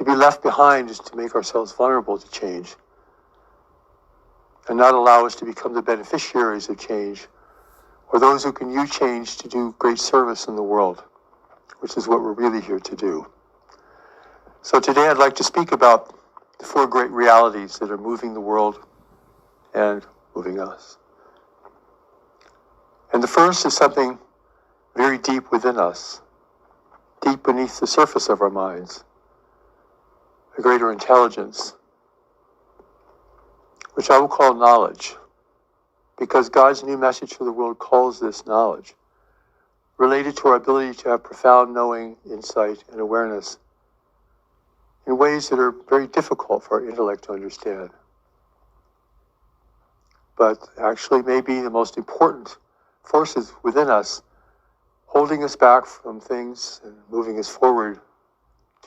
To be left behind is to make ourselves vulnerable to change and not allow us to become the beneficiaries of change or those who can use change to do great service in the world, which is what we're really here to do. So today I'd like to speak about the four great realities that are moving the world and moving us. And the first is something very deep within us, deep beneath the surface of our minds, a greater intelligence, which I will call knowledge, because God's new message to the world calls this knowledge, related to our ability to have profound knowing, insight, and awareness in ways that are very difficult for our intellect to understand, but actually may be the most important forces within us, holding us back from things and moving us forward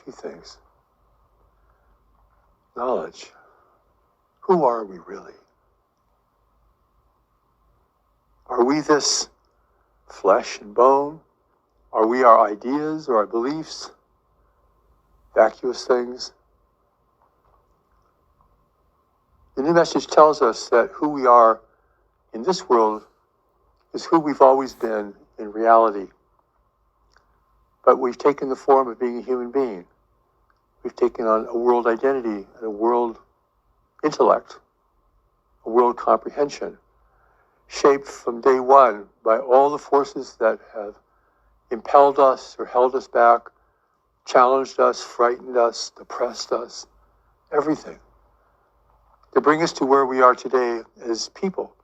to things. Knowledge. Who are we really? Are we this flesh and bone? Are we our ideas or our beliefs? Vacuous things? The new message tells us that who we are in this world is who we've always been in reality. But we've taken the form of being a human being. We've taken on a world identity and a world intellect, a world comprehension, shaped from day one by all the forces that have impelled us or held us back, challenged us, frightened us, depressed us, everything, to bring us to where we are today as people.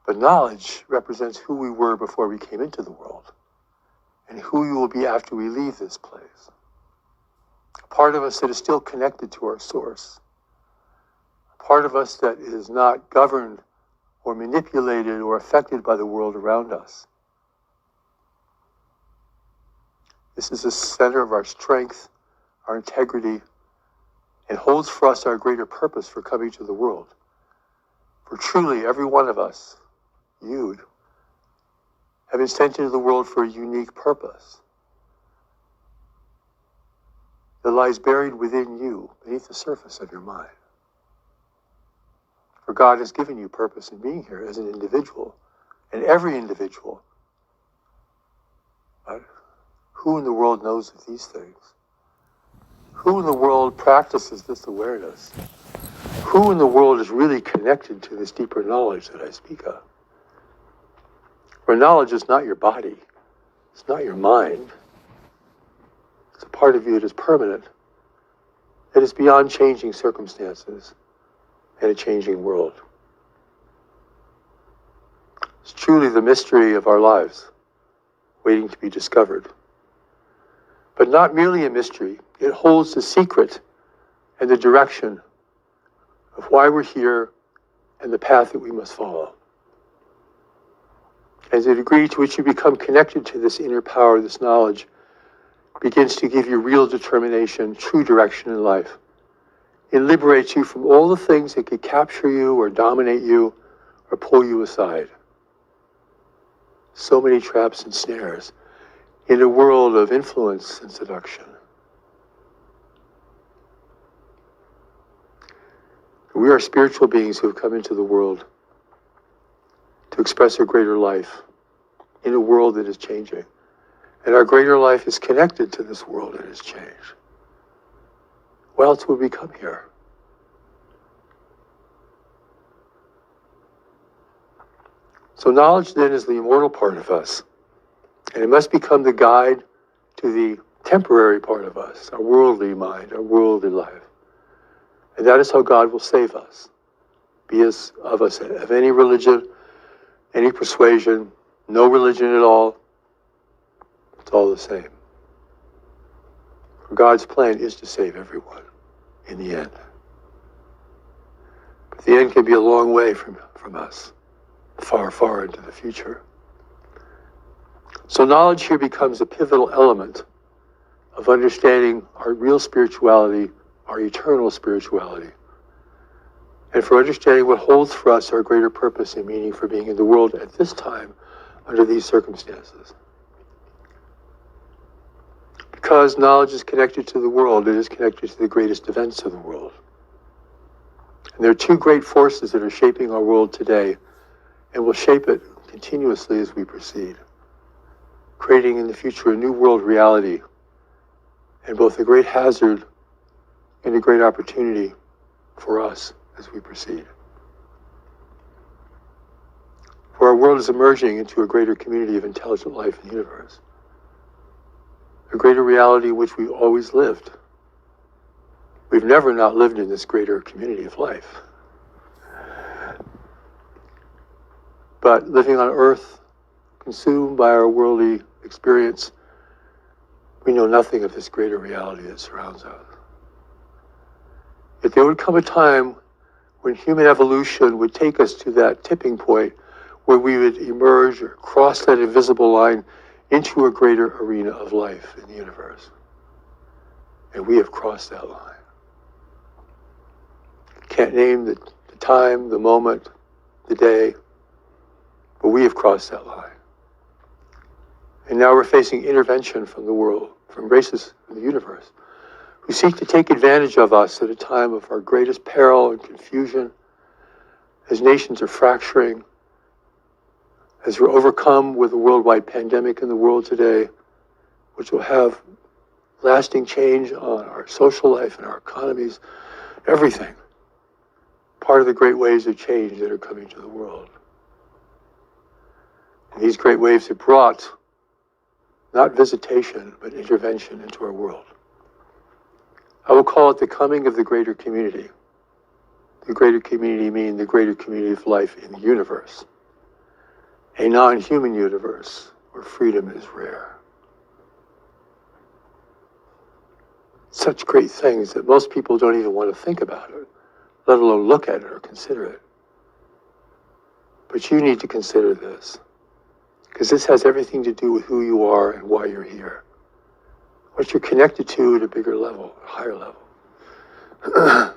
But knowledge represents who we were before we came into the world and who we will be after we leave this place. A part of us that is still connected to our source. A part of us that is not governed or manipulated or affected by the world around us. This is the center of our strength, our integrity, and holds for us our greater purpose for coming to the world. For truly, every one of us, you, have been sent into the world for a unique purpose that lies buried within you, beneath the surface of your mind. For God has given you purpose in being here as an individual, and every individual. But who in the world knows of these things? Who in the world practices this awareness? Who in the world is really connected to this deeper knowledge that I speak of? Where knowledge is not your body, it's not your mind. It's a part of you that is permanent, that is beyond changing circumstances and a changing world. It's truly the mystery of our lives, waiting to be discovered. But not merely a mystery, it holds the secret and the direction of why we're here and the path that we must follow. As the degree to which you become connected to this inner power, this knowledge, begins to give you real determination, true direction in life. It liberates you from all the things that could capture you or dominate you or pull you aside. So many traps and snares in a world of influence and seduction. We are spiritual beings who have come into the world to express our greater life in a world that is changing. And our greater life is connected to this world that has changed. Why else would we come here? So knowledge then is the immortal part of us. And it must become the guide to the temporary part of us, our worldly mind, our worldly life. And that is how God will save us. Be as of us of any religion, any persuasion, no religion at all. It's all the same. For God's plan is to save everyone in the end. But the end can be a long way from us, far, far into the future. So knowledge here becomes a pivotal element of understanding our real spirituality, our eternal spirituality, and for understanding what holds for us our greater purpose and meaning for being in the world at this time under these circumstances. Because knowledge is connected to the world, it is connected to the greatest events of the world. And there are two great forces that are shaping our world today, and will shape it continuously as we proceed, creating in the future a new world reality, and both a great hazard and a great opportunity for us as we proceed. For our world is emerging into a greater community of intelligent life in the universe, a greater reality in which we've always lived. We've never not lived in this greater community of life. But living on Earth, consumed by our worldly experience, we know nothing of this greater reality that surrounds us. Yet there would come a time when human evolution would take us to that tipping point where we would emerge or cross that invisible line into a greater arena of life in the universe. And we have crossed that line. Can't name the time, the moment, the day, but we have crossed that line. And now we're facing intervention from the world, from races in the universe, who seek to take advantage of us at a time of our greatest peril and confusion, as nations are fracturing, as we're overcome with a worldwide pandemic in the world today, which will have lasting change on our social life and our economies, everything. Part of the great waves of change that are coming to the world. And these great waves have brought not visitation, but intervention into our world. I will call it the coming of the greater community. The greater community meaning the greater community of life in the universe. A non-human universe where freedom is rare. Such great things that most people don't even want to think about it, let alone look at it or consider it. But you need to consider this, because this has everything to do with who you are and why you're here. What you're connected to at a bigger level, a higher level.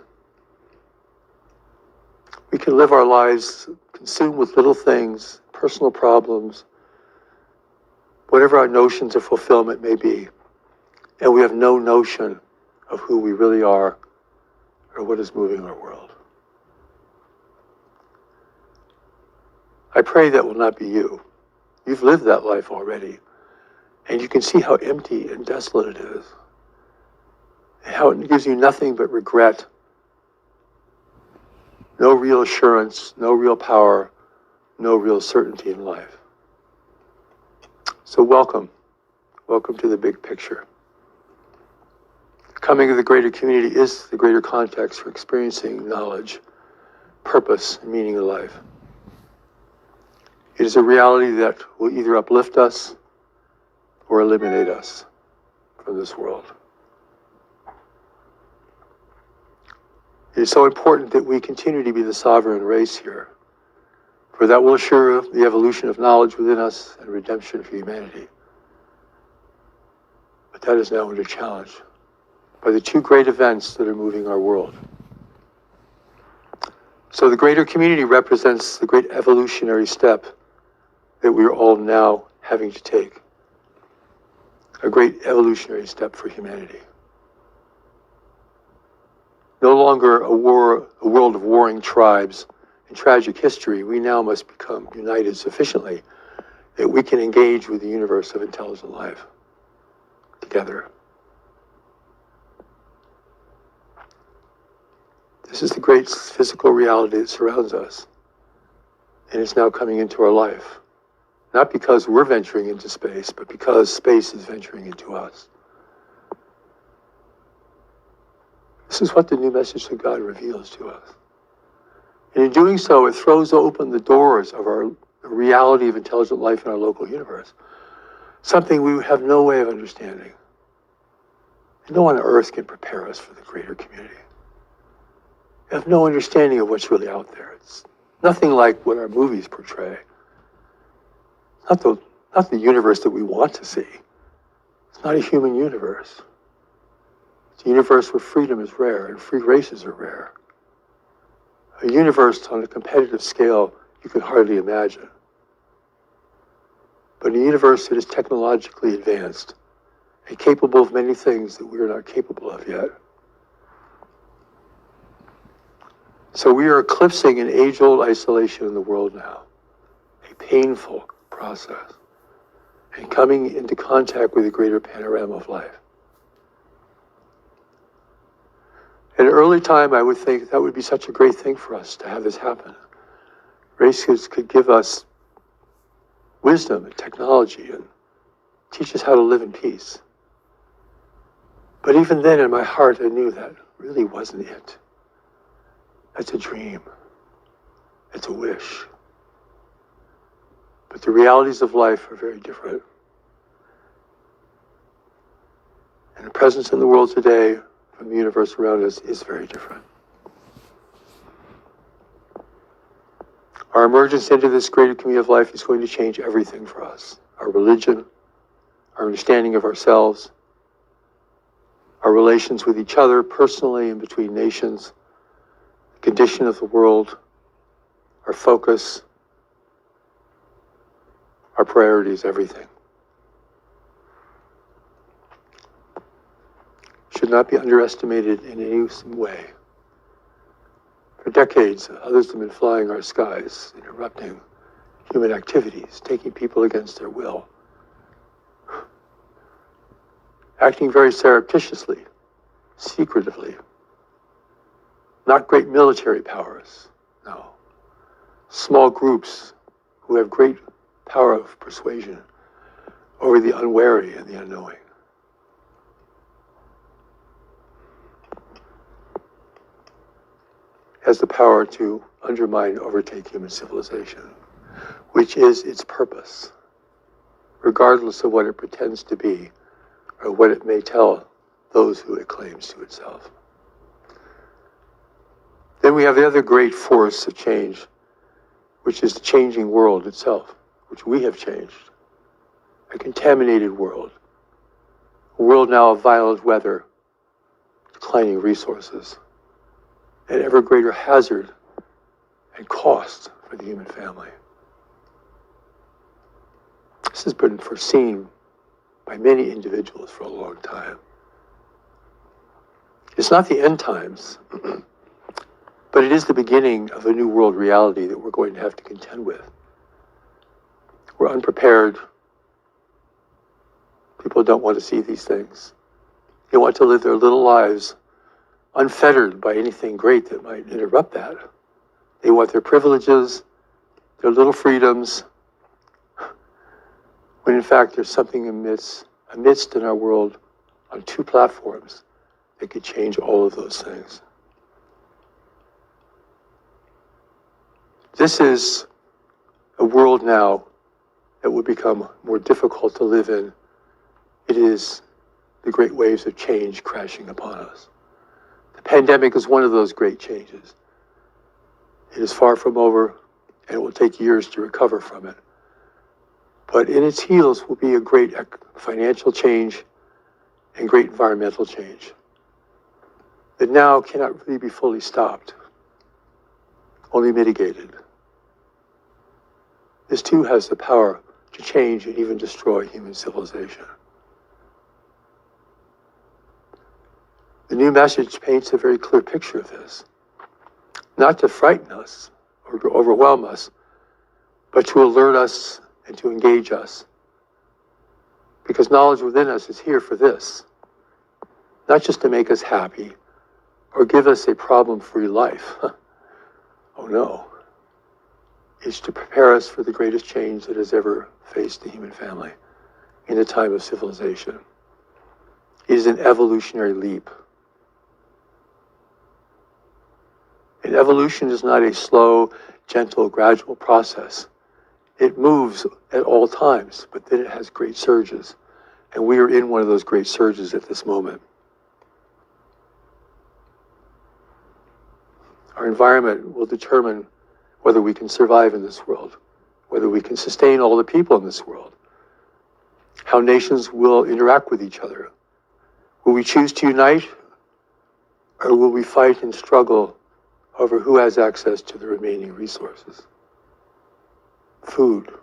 We can live our lives consumed with little things, personal problems, whatever our notions of fulfillment may be, and we have no notion of who we really are or what is moving our world. I pray that will not be you. You've lived that life already, and you can see how empty and desolate it is, and how it gives you nothing but regret, no real assurance, no real power, no real certainty in life. So welcome to the big picture. The coming of the greater community is the greater context for experiencing knowledge, purpose, and meaning in life. It is a reality that will either uplift us or eliminate us from this world. It is so important that we continue to be the sovereign race here, for that will assure the evolution of knowledge within us and redemption for humanity. But that is now under challenge by the two great events that are moving our world. So the greater community represents the great evolutionary step that we are all now having to take. A great evolutionary step for humanity. No longer a world of warring tribes and tragic history, we now must become united sufficiently that we can engage with the universe of intelligent life together. This is the great physical reality that surrounds us, and it's now coming into our life. Not because we're venturing into space, but because space is venturing into us. This is what the new message of God reveals to us. And in doing so, it throws open the doors of our reality of intelligent life in our local universe. Something we have no way of understanding. And no one on earth can prepare us for the greater community. We have no understanding of what's really out there. It's nothing like what our movies portray. Not the universe that we want to see. It's not a human universe. It's a universe where freedom is rare and free races are rare. A universe on a competitive scale you can hardly imagine. But a universe that is technologically advanced, and capable of many things that we are not capable of yet. So we are eclipsing an age-old isolation in the world now, a painful process, and coming into contact with a greater panorama of life. At an early time, I would think that would be such a great thing for us to have this happen. Races could give us wisdom and technology and teach us how to live in peace. But even then, in my heart, I knew that really wasn't it. That's a dream. It's a wish. But the realities of life are very different. And the presence in the world today from the universe around us is very different. Our emergence into this greater community of life is going to change everything for us. Our religion, our understanding of ourselves, our relations with each other personally and between nations, the condition of the world, our focus, our priorities, everything. Should not be underestimated in any way. For decades, others have been flying our skies, interrupting human activities, taking people against their will, acting very surreptitiously, secretively. Not great military powers, no. Small groups who have great power of persuasion over the unwary and the unknowing. Has the power to undermine and overtake human civilization, which is its purpose, regardless of what it pretends to be or what it may tell those who it claims to itself. Then we have the other great force of change, which is the changing world itself, which we have changed. A contaminated world, a world now of violent weather, declining resources, and ever greater hazard and cost for the human family. This has been foreseen by many individuals for a long time. It's not the end times, but it is the beginning of a new world reality that we're going to have to contend with. We're unprepared. People don't want to see these things. They want to live their little lives unfettered by anything great that might interrupt that. They want their privileges, their little freedoms, when in fact there's something amidst in our world on two platforms that could change all of those things. This is a world now that will become more difficult to live in. It is the great waves of change crashing upon us. The pandemic is one of those great changes. It is far from over, and it will take years to recover from it. But in its heels will be a great financial change and great environmental change that now cannot really be fully stopped, only mitigated. This too has the power to change and even destroy human civilization. The new message paints a very clear picture of this, not to frighten us or to overwhelm us, but to alert us and to engage us. Because knowledge within us is here for this, not just to make us happy or give us a problem-free life. Oh no. It's to prepare us for the greatest change that has ever faced the human family in a time of civilization. It is an evolutionary leap. And evolution is not a slow, gentle, gradual process. It moves at all times, but then it has great surges. And we are in one of those great surges at this moment. Our environment will determine whether we can survive in this world, whether we can sustain all the people in this world, how nations will interact with each other. Will we choose to unite, or will we fight and struggle over who has access to the remaining resources? Food,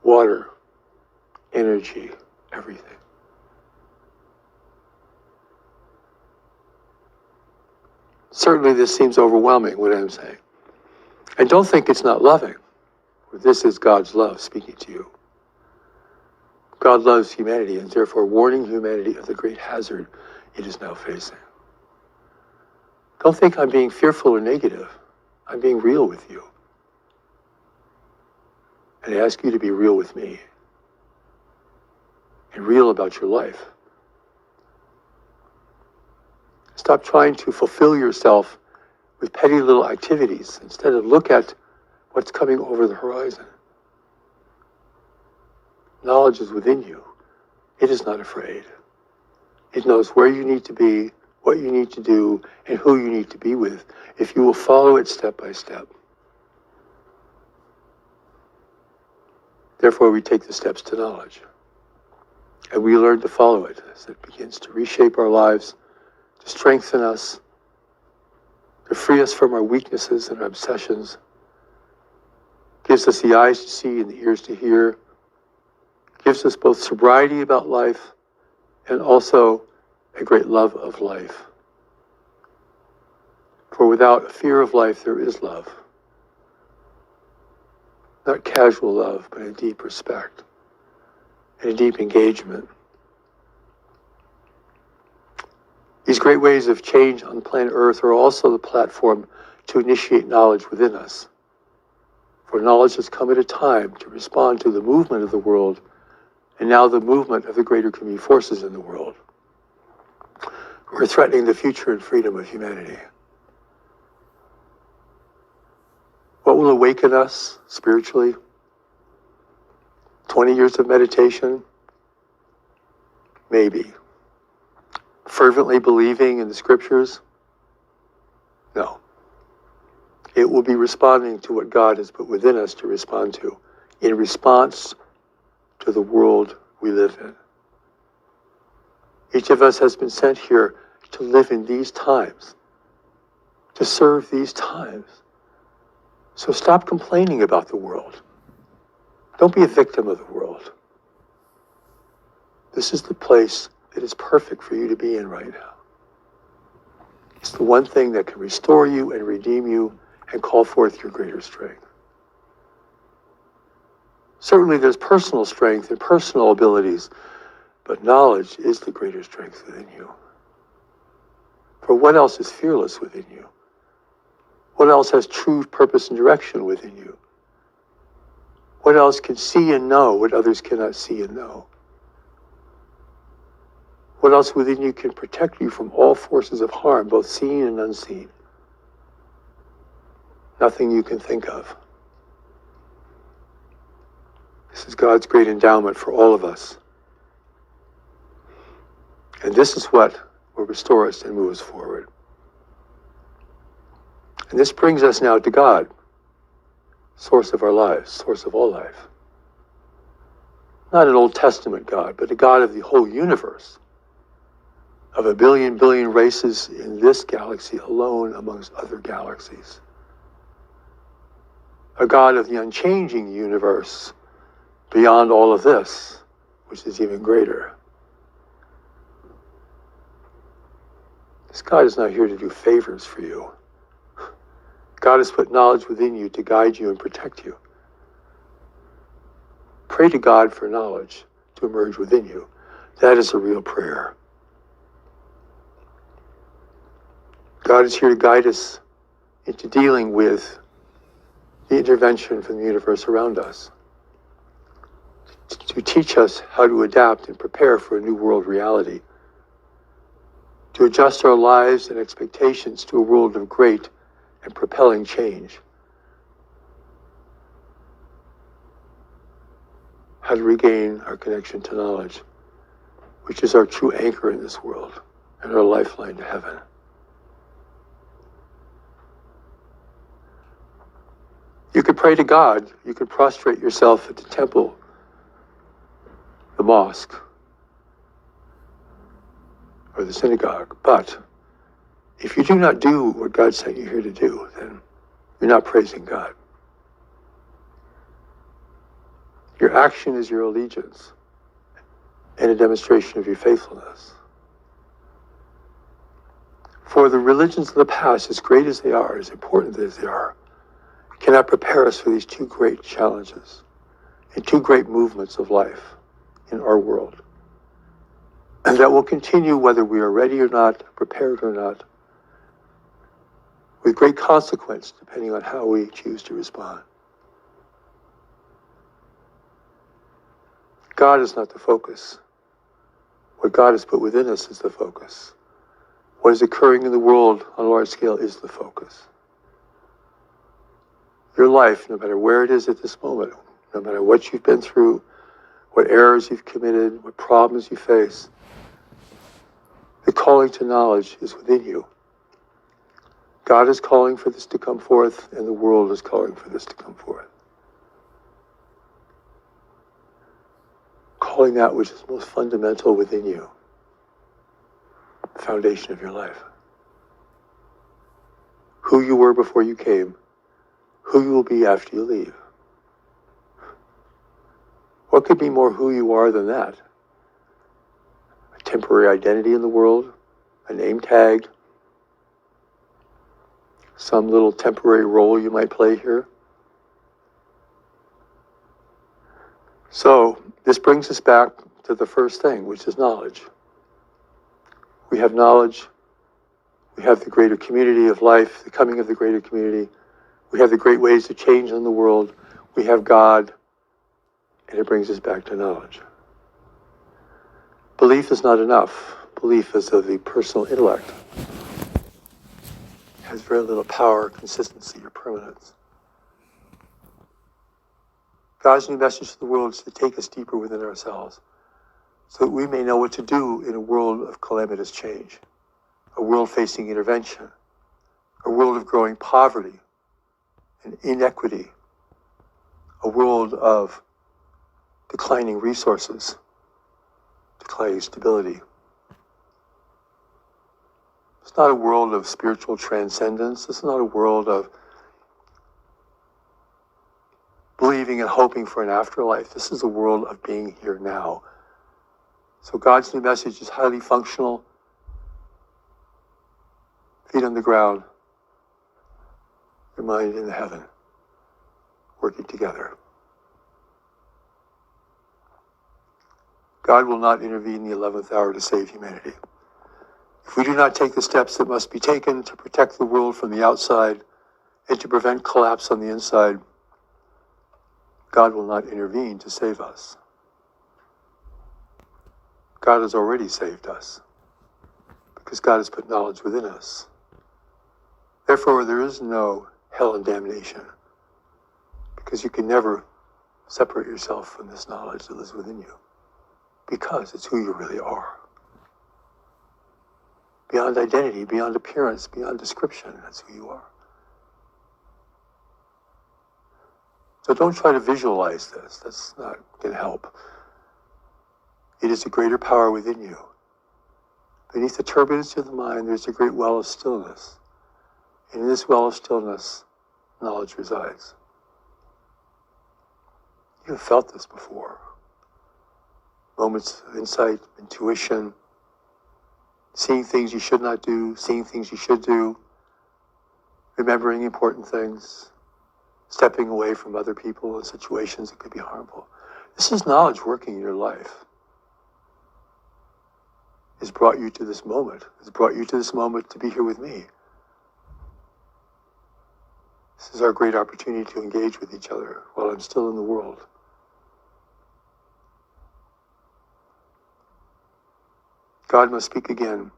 water, energy, everything. Certainly this seems overwhelming, what I'm saying. And don't think it's not loving. This is God's love speaking to you. God loves humanity and therefore warning humanity of the great hazard it is now facing. Don't think I'm being fearful or negative. I'm being real with you. And I ask you to be real with me and real about your life. Stop trying to fulfill yourself with petty little activities. Instead of look at what's coming over the horizon. Knowledge is within you. It is not afraid. It knows where you need to be, what you need to do, and who you need to be with, if you will follow it step by step. Therefore, we take the steps to knowledge. And we learn to follow it as it begins to reshape our lives, to strengthen us, to free us from our weaknesses and our obsessions, gives us the eyes to see and the ears to hear, gives us both sobriety about life and also a great love of life. For without a fear of life, there is love. Not casual love, but a deep respect and a deep engagement. These great waves of change on planet Earth are also the platform to initiate knowledge within us. For knowledge has come at a time to respond to the movement of the world and now the movement of the greater community forces in the world who are threatening the future and freedom of humanity. What will awaken us spiritually? 20 years of meditation? Maybe. Fervently believing in the scriptures? No. It will be responding to what God has put within us to respond to, in response to the world we live in. Each of us has been sent here to live in these times, to serve these times. So stop complaining about the world. Don't be a victim of the world. This is the place that is perfect for you to be in right now. It's the one thing that can restore you and redeem you and call forth your greater strength. Certainly there's personal strength and personal abilities, but knowledge is the greater strength within you. For what else is fearless within you? What else has true purpose and direction within you? What else can see and know what others cannot see and know? What else within you can protect you from all forces of harm, both seen and unseen? Nothing you can think of. This is God's great endowment for all of us. And this is what will restore us and move us forward. And this brings us now to God, source of our lives, source of all life. Not an Old Testament God, but a God of the whole universe, of a billion races in this galaxy alone amongst other galaxies. A God of the unchanging universe beyond all of this, which is even greater. This God is not here to do favors for you. God has put knowledge within you to guide you and protect you. Pray to God for knowledge to emerge within you. That is a real prayer. God is here to guide us into dealing with the intervention from the universe around us, to teach us how to adapt and prepare for a new world reality, to adjust our lives and expectations to a world of great and propelling change, how to regain our connection to knowledge, which is our true anchor in this world and our lifeline to heaven. You could pray to God, you could prostrate yourself at the temple, the mosque, or the synagogue, but if you do not do what God sent you here to do, then you're not praising God. Your action is your allegiance and a demonstration of your faithfulness. For the religions of the past, as great as they are, as important as they are, cannot prepare us for these two great challenges and two great movements of life in our world. And that will continue whether we are ready or not, prepared or not, with great consequence depending on how we choose to respond. God is not the focus. What God has put within us is the focus. What is occurring in the world on a large scale is the focus. Your life, no matter where it is at this moment, no matter what you've been through, what errors you've committed, what problems you face, the calling to knowledge is within you. God is calling for this to come forth, and the world is calling for this to come forth. Calling that which is most fundamental within you, the foundation of your life. Who you were before you came, who you will be after you leave. What could be more who you are than that? A temporary identity in the world, a name tag, some little temporary role you might play here. So, this brings us back to the first thing, which is knowledge. We have knowledge. We have the greater community of life, the coming of the greater community. We have the great ways to change in the world. We have God, and it brings us back to knowledge. Belief is not enough. Belief is of the personal intellect. It has very little power, consistency, or permanence. God's new message to the world is to take us deeper within ourselves so that we may know what to do in a world of calamitous change, a world facing intervention, a world of growing poverty and inequity, a world of declining resources, declining stability. It's not a world of spiritual transcendence. It's not a world of believing and hoping for an afterlife. This is a world of being here now. So God's new message is highly functional, feet on the ground, your mind in heaven, working together. God will not intervene in the 11th hour to save humanity. If we do not take the steps that must be taken to protect the world from the outside and to prevent collapse on the inside, God will not intervene to save us. God has already saved us because God has put knowledge within us. Therefore, there is no hell and damnation because you can never separate yourself from this knowledge that lives within you because it's who you really are. Beyond identity, beyond appearance, beyond description, that's who you are. So don't try to visualize this. That's not going to help. It is a greater power within you. Beneath the turbulence of the mind, there's a great well of stillness. And in this well of stillness, knowledge resides. You have felt this before. Moments of insight, intuition, seeing things you should not do, seeing things you should do, remembering important things, stepping away from other people and situations that could be harmful. This is knowledge working in your life. It's brought you to this moment. It's brought you to this moment to be here with me. This is our great opportunity to engage with each other while I'm still in the world. God must speak again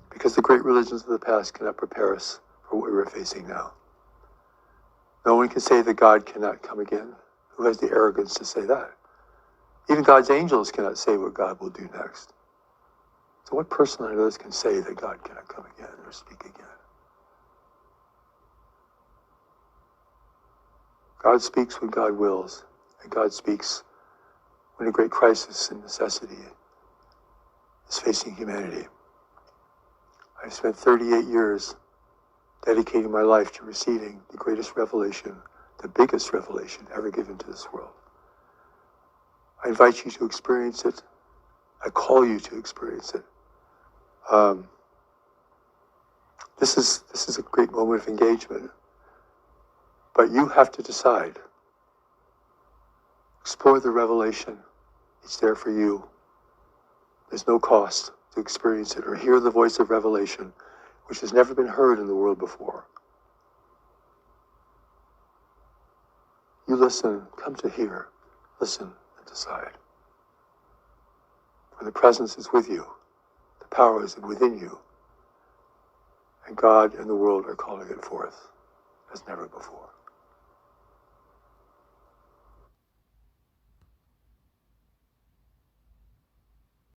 because the great religions of the past cannot prepare us for what we're facing now. No one can say that God cannot come again. Who has the arrogance to say that? Even God's angels cannot say what God will do next. So what person on earth can say that God cannot come again or speak again? God speaks when God wills, and God speaks when a great crisis and necessity is facing humanity. I've spent 38 years dedicating my life to receiving the greatest revelation, the biggest revelation ever given to this world. I invite you to experience it. I call you to experience it. This is a great moment of engagement. But you have to decide. Explore the revelation. It's there for you. There's no cost to experience it or hear the voice of revelation, which has never been heard in the world before. You listen, come to hear, listen, and decide. For the presence is with you, the power is within you, and God and the world are calling it forth as never before.